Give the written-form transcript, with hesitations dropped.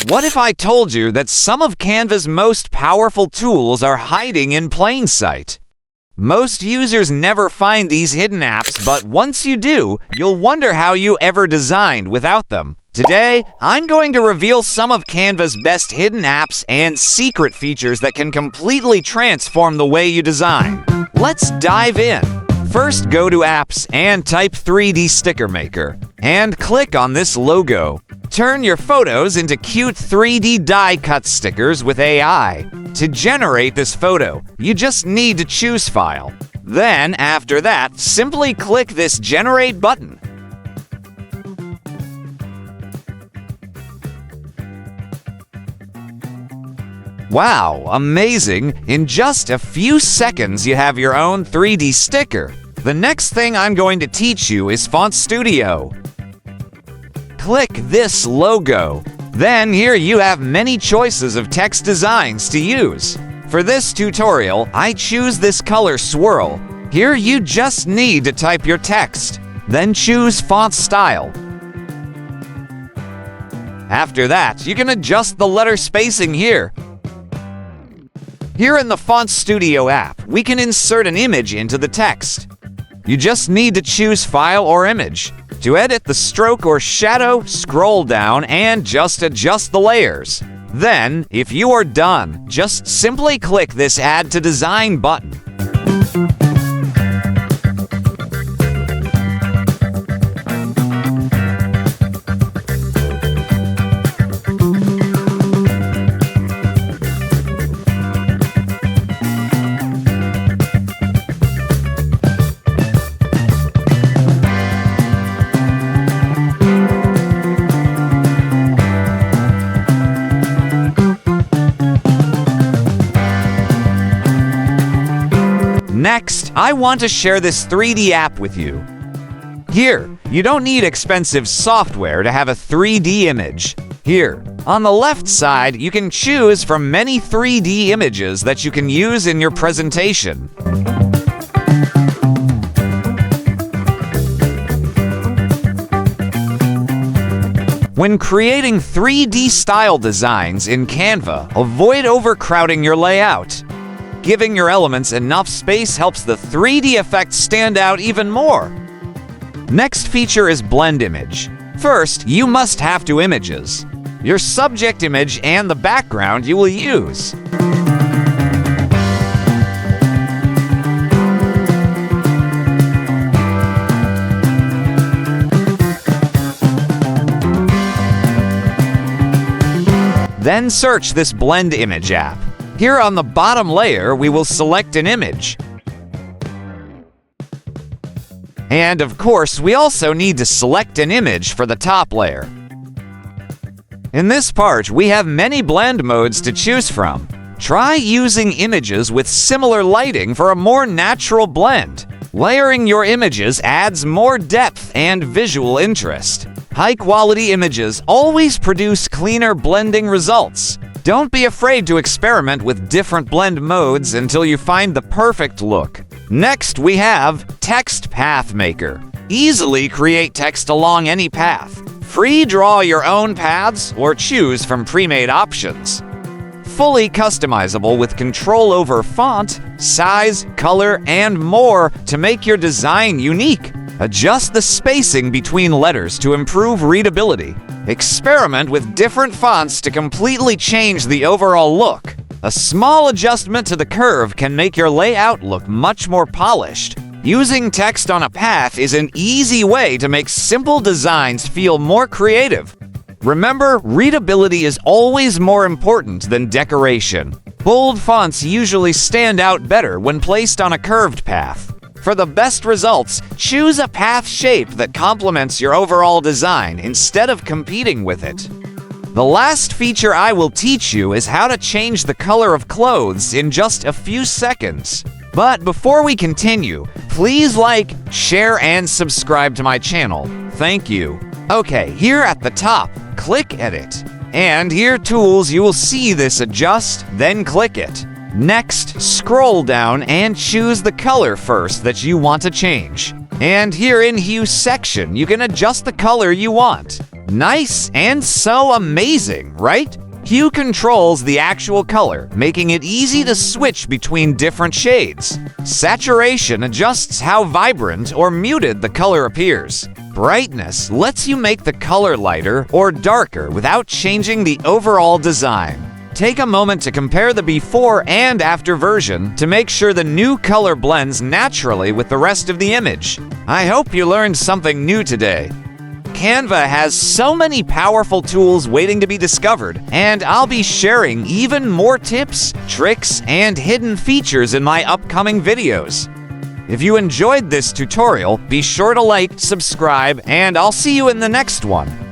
What if I told you that some of Canva's most powerful tools are hiding in plain sight? Most users never find these hidden apps, but once you do, you'll wonder how you ever designed without them. Today, I'm going to reveal some of Canva's best hidden apps and secret features that can completely transform the way you design. Let's dive in. First, go to Apps and type 3D Sticker Maker, and click on this logo. Turn your photos into cute 3D die-cut stickers with AI. To generate this photo, you just need to choose File. Then, after that, simply click this Generate button. Wow, amazing! In just a few seconds, you have your own 3D sticker. The next thing I'm going to teach you is Font Studio. Click this logo. Then here you have many choices of text designs to use. For this tutorial, I choose this color swirl. Here you just need to type your text. Then choose Font Style. After that, you can adjust the letter spacing here. Here in the Font Studio app, we can insert an image into the text. You just need to choose File or Image. To edit the stroke or shadow, scroll down and just adjust the layers. Then, if you are done, just simply click this Add to Design button. Next, I want to share this 3D app with you. Here, you don't need expensive software to have a 3D image. Here, on the left side, you can choose from many 3D images that you can use in your presentation. When creating 3D style designs in Canva, avoid overcrowding your layout. Giving your elements enough space helps the 3D effect stand out even more. Next feature is Blend Image. First, you must have two images: your subject image and the background you will use. Then search this Blend Image app. Here on the bottom layer, we will select an image. And of course, we also need to select an image for the top layer. In this part, we have many blend modes to choose from. Try using images with similar lighting for a more natural blend. Layering your images adds more depth and visual interest. High-quality images always produce cleaner blending results. Don't be afraid to experiment with different blend modes until you find the perfect look. Next, we have Text Path Maker. Easily create text along any path. Free draw your own paths or choose from pre-made options. Fully customizable with control over font, size, color, and more to make your design unique. Adjust the spacing between letters to improve readability. Experiment with different fonts to completely change the overall look. A small adjustment to the curve can make your layout look much more polished. Using text on a path is an easy way to make simple designs feel more creative. Remember, readability is always more important than decoration. Bold fonts usually stand out better when placed on a curved path. For the best results, choose a path shape that complements your overall design instead of competing with it. The last feature I will teach you is how to change the color of clothes in just a few seconds. But before we continue, please like, share, and subscribe to my channel. Thank you. Okay, here at the top, click Edit. And here Tools, you will see this Adjust, then click it. Next, scroll down and choose the color first that you want to change. And here in Hue section, you can adjust the color you want. Nice and so amazing, right? Hue controls the actual color, making it easy to switch between different shades. Saturation adjusts how vibrant or muted the color appears. Brightness lets you make the color lighter or darker without changing the overall design. Take a moment to compare the before and after version to make sure the new color blends naturally with the rest of the image. I hope you learned something new today. Canva has so many powerful tools waiting to be discovered, and I'll be sharing even more tips, tricks, and hidden features in my upcoming videos. If you enjoyed this tutorial, be sure to like, subscribe, and I'll see you in the next one.